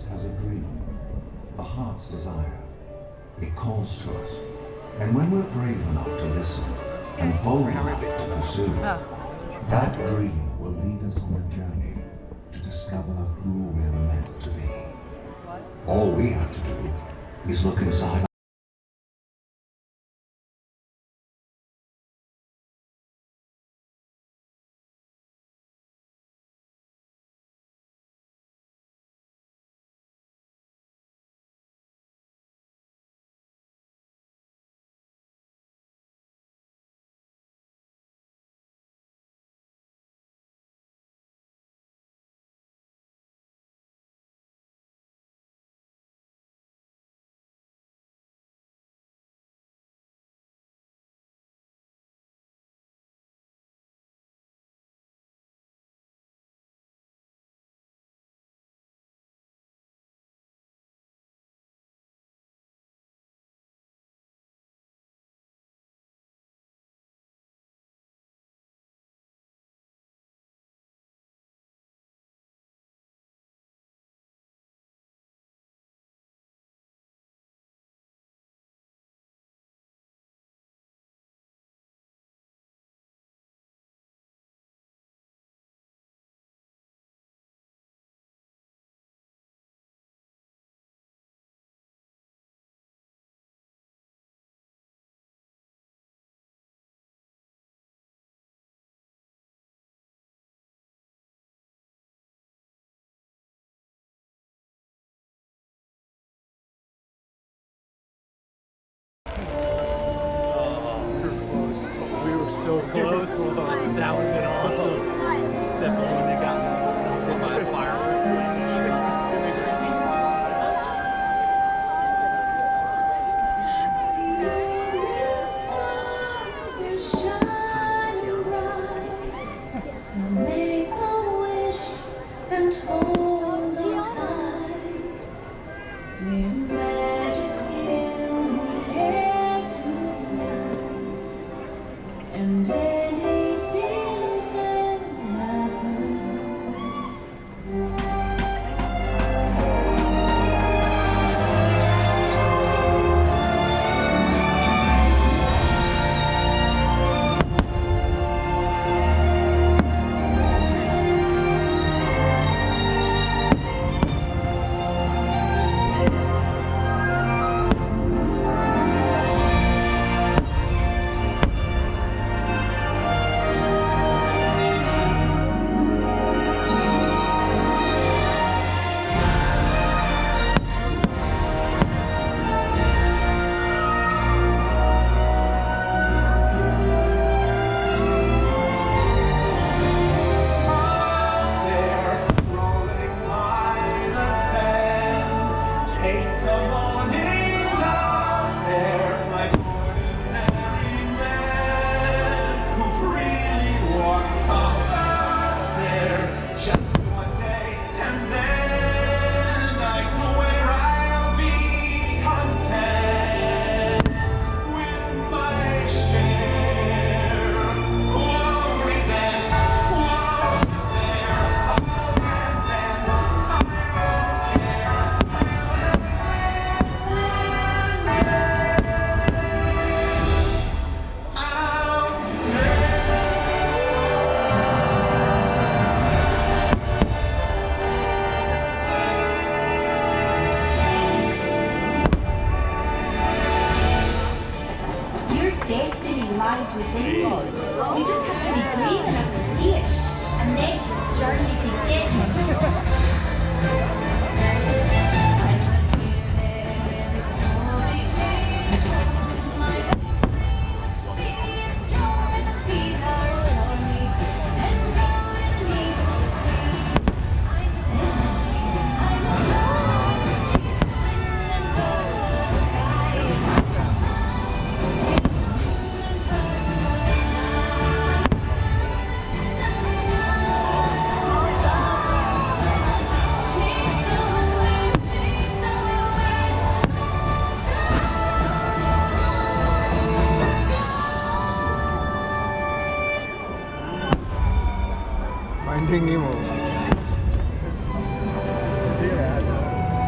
has a dream, a heart's desire. It calls to us. And when we're brave enough to listen and bold enough to pursue, that dream will lead us on a journey to discover who we're meant to be. All we have to do is look inside. So close. That would have been awesome. Definitely when they got hit by a firework. So make a wish and hold on tight. There's magic in the air tonight. And anything can happen. Within you. You just have to be brave enough to see it and make your journey Finding Nemo. Yeah.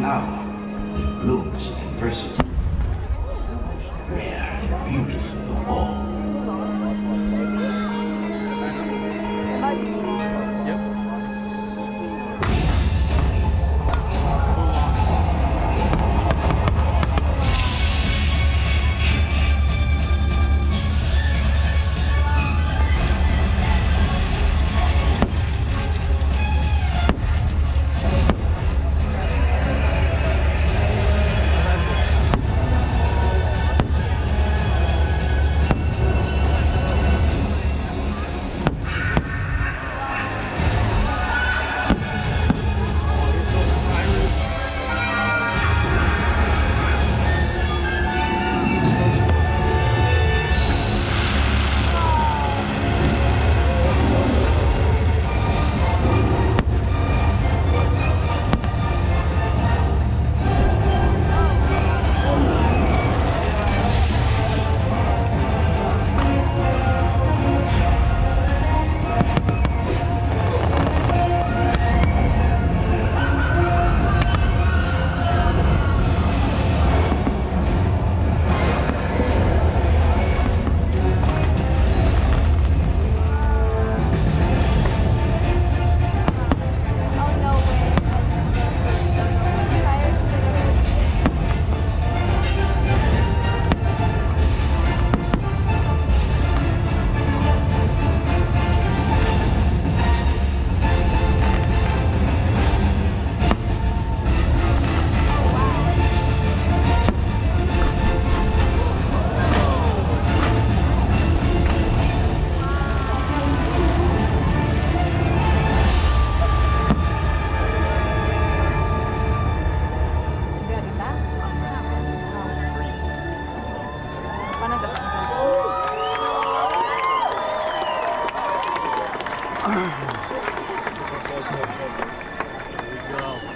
flower that blooms in adversity is the most rare and beautiful of all.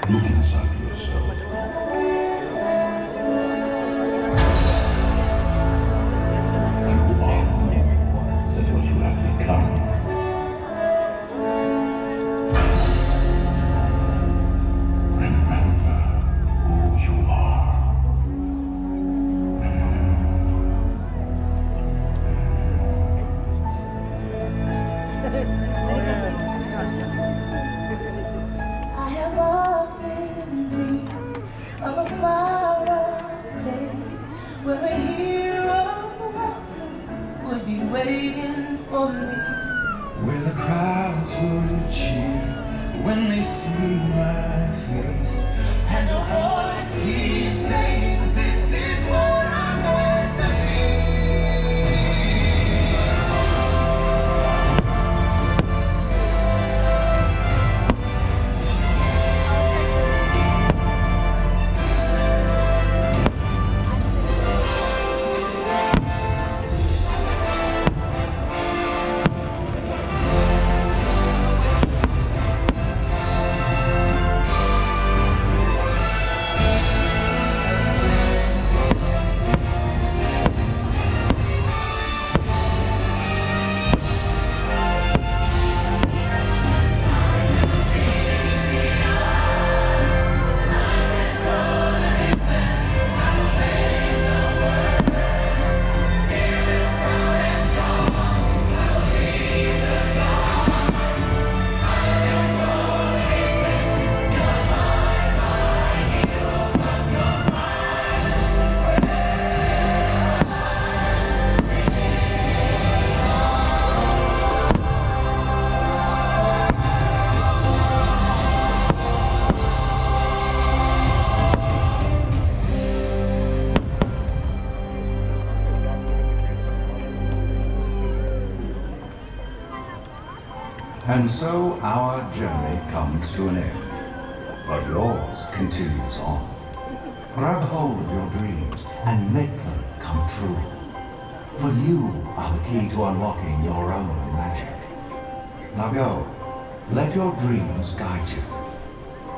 Look inside yourself. You are more than what you have become. Remember who you are. I have often dreamed of a far-off place where a hero's welcome would be waiting for me. Where the crowds would cheer when they see my face, And a voice keeps saying, this is what I'm meant to And so our journey comes to an end, but yours continues on. Grab hold of your dreams and make them come true. For you are the key to unlocking your own magic. Now go, let your dreams guide you.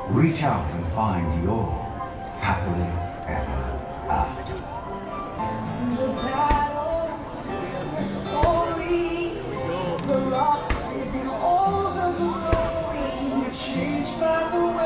Reach out and find your happily ever after. The battles, the story, the losses, and all the glory. changed by the